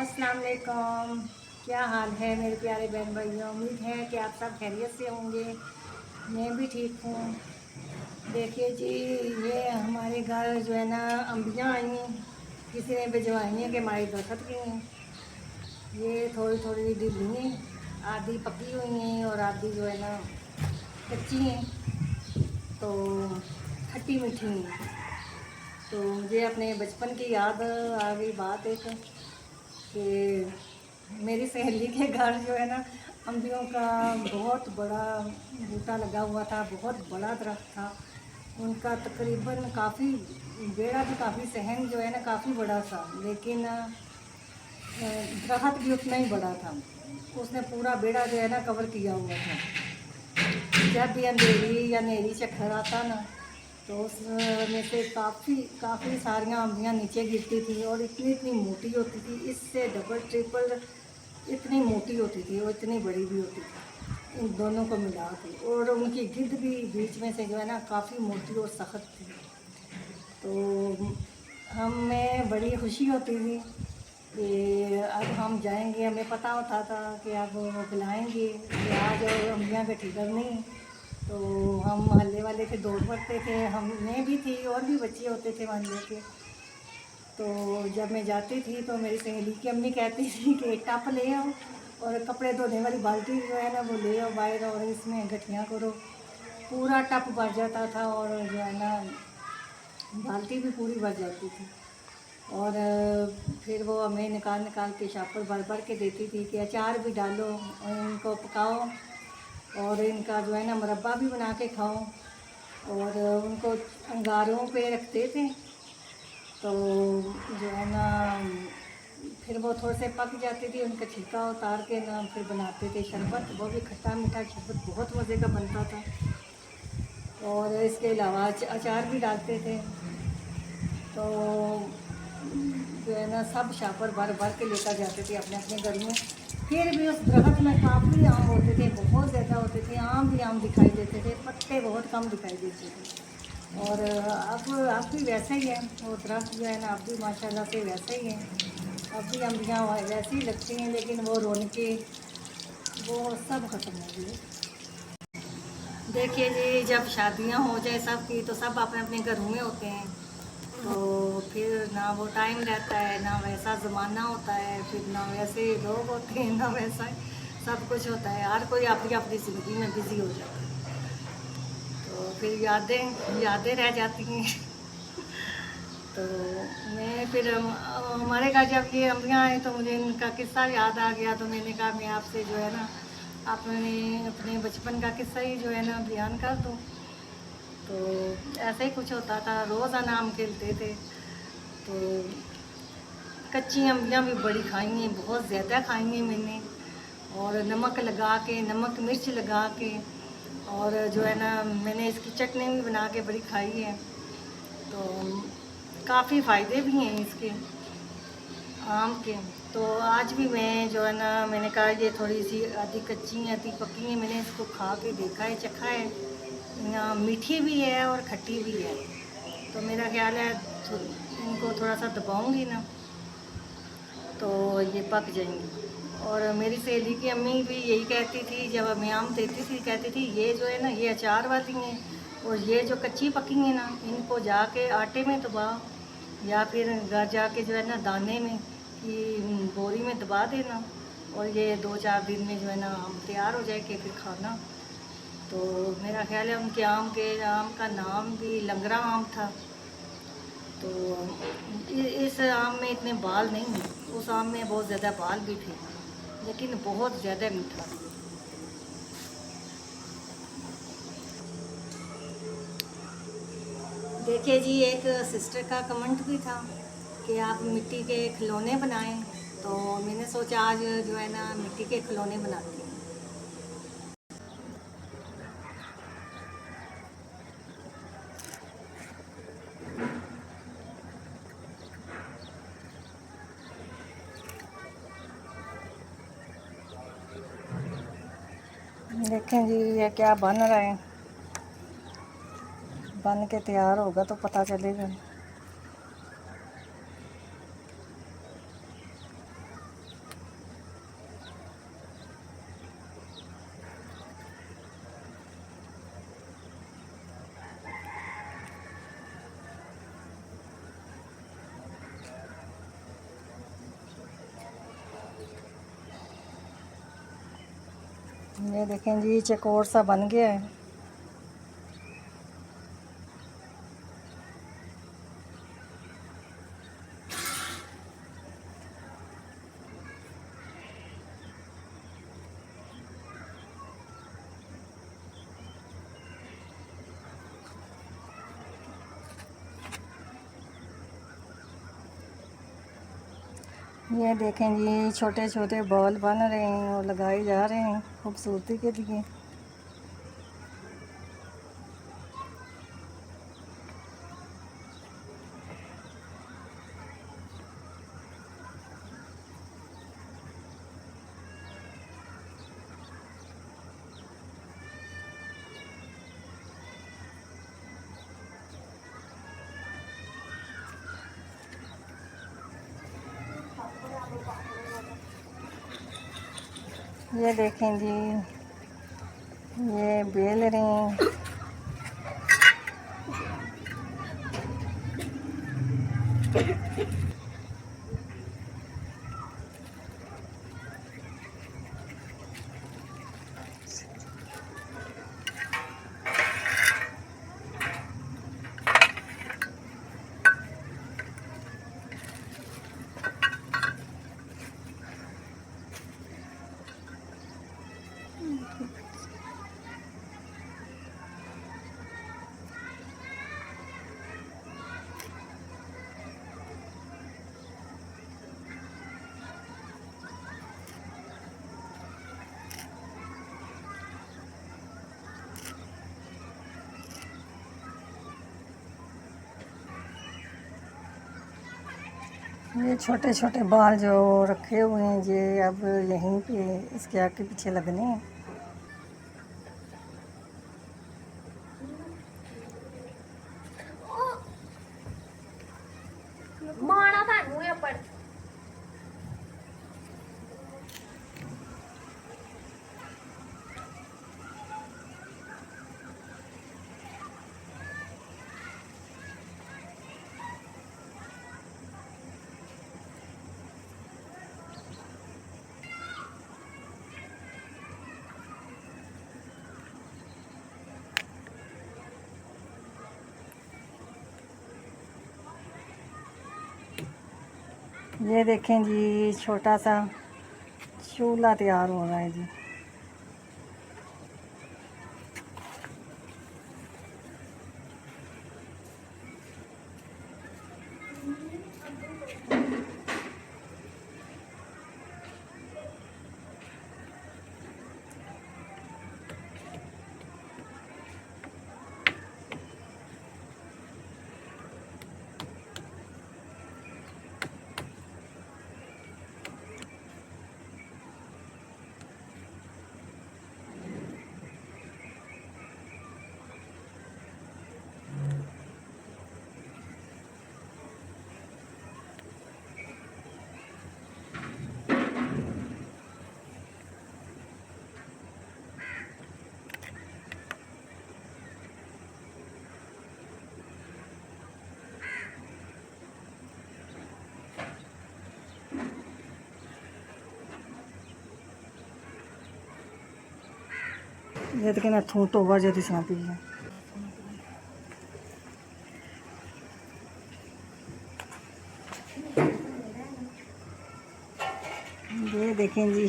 अस्सलाम वालेकुम। क्या हाल है मेरे प्यारे बहन भाइयों। उम्मीद है कि आप सब खैरियत से होंगे। मैं भी ठीक हूँ। देखिए जी, ये हमारे घर जो है ना अम्बियाँ आई हैं, किसी ने भिजवाई हैं कि हमारी दरख्त की हैं। ये थोड़ी थोड़ी ढीली हैं, आधी पकी हुई हैं और आधी जो है ना कच्ची हैं, तो खट्टी मीठी हैं। तो मुझे अपने बचपन की याद आ गई बात एक, कि मेरी सहेली के घर जो है ना अम्बियों का बहुत बड़ा बूटा लगा हुआ था, बहुत बड़ा दरख्त था उनका। तकरीबन काफ़ी बेड़ा भी काफ़ी सहन जो है ना काफ़ी बड़ा था, लेकिन दरख्त भी उतना ही बड़ा था। उसने पूरा बेड़ा जो है ना कवर किया हुआ था। जब भी अंधेरी या नहरी चक्कर आता ना, तो उसमें से काफ़ी काफ़ी सारियाँ अम्बियाँ नीचे गिरती थी और इतनी इतनी मोटी होती थी, इससे डबल ट्रिपल इतनी मोटी होती थी और इतनी बड़ी भी होती थी, इन दोनों को मिला के। और उनकी गिद्द भी बीच में से जो है ना काफ़ी मोटी और सख्त थी। तो हमें बड़ी खुशी होती थी कि अब हम जाएंगे। हमें पता होता था कि अब वो बुलाएंगे कि आज अम्बियाँ गठी करनी। तो हम मोहल्ले वाले फिर दौड़ पड़ते थे, हमें भी थी और भी बच्चे होते थे मोहल्ले के। तो जब मैं जाती थी तो मेरी सहेली की अम्मी कहती थी कि टप ले आओ और कपड़े धोने वाली बाल्टी जो है ना वो ले आओ बाहर और इसमें गठियाँ करो। पूरा टप भर जाता था और जो है ना बाल्टी भी पूरी भर जाती थी। और फिर वो हमें निकाल निकाल के शापर भर भर के देती थी कि अचार भी डालो और इनको पकाओ और इनका जो है ना मुरब्बा भी बना के खाओ। और उनको अंगारों पे रखते थे, तो जो है ना फिर वो थोड़े से पक जाती थी, उनका छिलका उतार के ना फिर बनाते थे शरबत। वो भी खट्टा मीठा शरबत बहुत मज़े का बनता था। और इसके अलावा अचार भी डालते थे। तो जो है ना सब शापर भर भर के लेकर जाते थे अपने अपने घर में। फिर भी उस दरख्त में काफ़ी आम होते थे, बहुत ज़्यादा होते थे। आम भी आम दिखाई देते थे, पत्ते बहुत कम दिखाई देते थे। और अब भी वैसे ही है, वो दरख्त जो है ना अब भी माशाल्लाह से वैसे ही हैं। अब भी अम्बियाँ वैसे ही लगती हैं, लेकिन वो रौनकें वो सब ख़त्म हो गई। देखिए जी, जब शादियाँ हो जाए सब की, तो सब अपने अपने घरों में होते हैं, तो फिर ना वो टाइम रहता है, ना वैसा ज़माना होता है, फिर ना वैसे लोग होते हैं, ना वैसा सब कुछ होता है। हर कोई अपनी अपनी ज़िंदगी में बिज़ी हो जाता है, तो फिर यादें यादें रह जाती हैं। तो मैं फिर हमारे घर जब ये अम्बियाँ आई तो मुझे इनका किस्सा याद आ गया, तो मैंने कहा मैं आपसे जो है ना अपने अपने बचपन का किस्सा ही जो है ना बयान कर दूँ। तो ऐसे ही कुछ होता था, रोज़ाना हम खेलते थे। तो कच्ची अम्बियाँ भी बड़ी खाई हैं, बहुत ज़्यादा खाई हैं मैंने। और नमक लगा के, नमक मिर्च लगा के, और जो है ना मैंने इसकी चटनी भी बना के बड़ी खाई है। तो काफ़ी फ़ायदे भी हैं इसके आम के। तो आज भी मैं जो है ना मैंने कहा ये थोड़ी सी आधी कच्ची हैं आधी पकी हैं, मैंने इसको खा के देखा है, चखा है। मीठी भी है और खट्टी भी है। तो मेरा ख्याल है इनको थोड़ा सा दबाऊंगी ना तो ये पक जाएंगी। और मेरी सहेली की अम्मी भी यही कहती थी, जब मैं आम देती थी कहती थी ये जो है ना ये अचार वाली हैं, और ये जो कच्ची पकी हैं ना इनको जाके आटे में दबाओ या फिर घर जाके जो है ना दाने में कि बोरी में दबा देना, और ये 2-4 दिन में जो है ना आम तैयार हो जाएगी, फिर खाना। तो मेरा ख्याल है उनके आम का नाम भी लंगड़ा आम था। तो इस आम में इतने बाल नहीं हैं, उस आम में बहुत ज़्यादा बाल भी थे, लेकिन बहुत ज़्यादा मीठा। देखिए जी, एक सिस्टर का कमेंट भी था कि आप मिट्टी के खिलौने बनाएं, तो मैंने सोचा आज जो है ना मिट्टी के खिलौने बनाती हूँ। देखें जी, ये क्या बन रहा है, बन के तैयार होगा तो पता चलेगा। ये देखें जी, चकोर सा बन गया है। ये देखें जी, छोटे छोटे बॉल बन रहे हैं और लगाए जा रहे हैं खूबसूरती के लिए। ये देखें जी, ये बेल रहे हैं। ये छोटे छोटे बाल जो रखे हुए हैं, ये अब यहीं पे इसके आगे पीछे लगने हैं। माना था मुझे पर ये देखें जी, छोटा सा चूल्हा तैयार हो रहा है जी। ये तो कहना थू टोवा जदी सांपी है। ये देखें जी,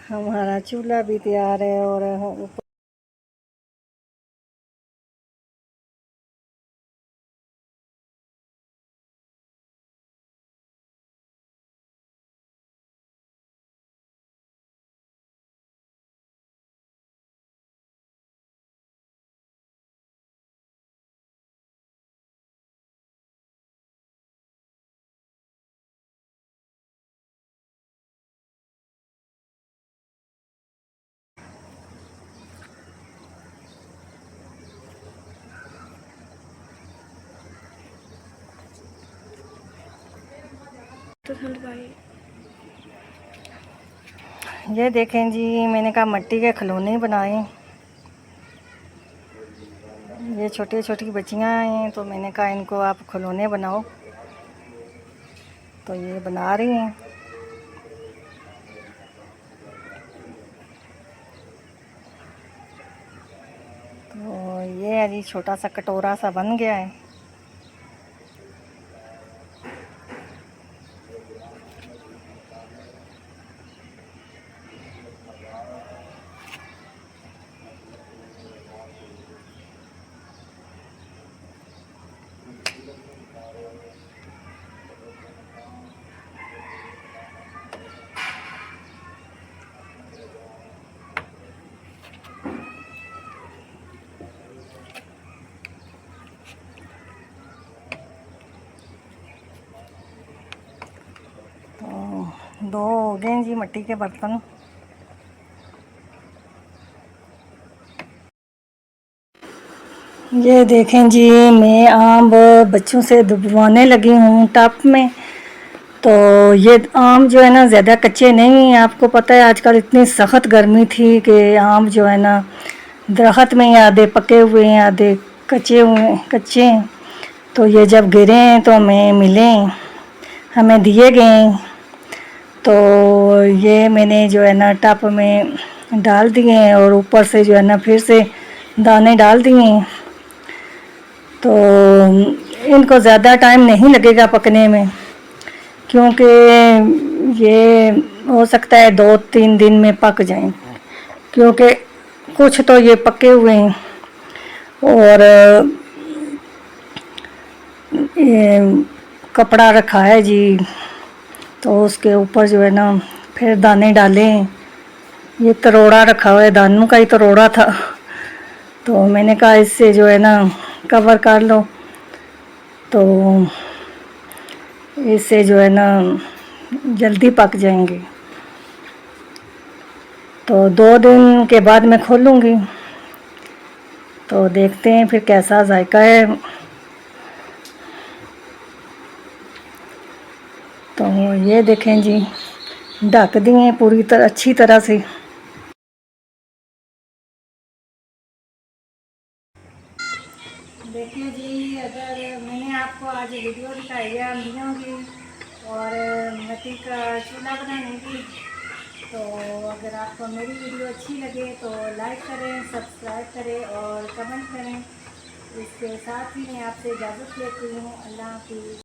हमारा चूल्हा भी तैयार है और ऊपर तो ठंड भाई। ये देखें जी, मैंने कहा मिट्टी के खिलौने बनाए। ये छोटी छोटी बच्चियां हैं, तो मैंने कहा इनको आप खिलौने बनाओ, तो ये बना रही हैं। जी छोटा सा कटोरा सा बन गया है। तो 2 हो गए हैं जी मिट्टी के बर्तन। ये देखें जी मैं आम बच्चों से दुबवाने लगी हूँ टब में। तो ये आम जो है ना ज़्यादा कच्चे नहीं हैं। आपको पता है आजकल इतनी सख्त गर्मी थी कि आम जो है ना दरख्त में ही आधे पके हुए हैं आधे कच्चे हैं। तो ये जब गिरे हैं तो हमें मिले, हमें दिए गए। तो ये मैंने जो है ना टब में डाल दिए हैं और ऊपर से जो है ना फिर से दाने डाल दिए हैं। तो इनको ज़्यादा टाइम नहीं लगेगा पकने में, क्योंकि ये हो सकता है 2-3 दिन में पक जाएं, क्योंकि कुछ तो ये पके हुए हैं और ये कपड़ा रखा है जी तो उसके ऊपर जो है ना फिर दाने डाले। ये तरोड़ा रखा हुआ है, दानों का ही तरोड़ा था, तो मैंने कहा इससे जो है ना कवर कर लो, तो इससे जो है ना जल्दी पक जाएंगे। तो 2 दिन के बाद मैं खोलूँगी तो देखते हैं फिर कैसा जायका है। तो ये देखें जी ढक दिए पूरी तरह अच्छी तरह से। देखिए जी अगर मैंने आपको आज वीडियो दिखाई है अंबियों की और मिट्टी का चूल्हा बनाने की, तो अगर आपको मेरी वीडियो अच्छी लगे तो लाइक करें, सब्सक्राइब करें और कमेंट करें। इसके साथ ही मैं आपसे इजाज़त लेती हूँ। अल्लाह हाफ़िज़।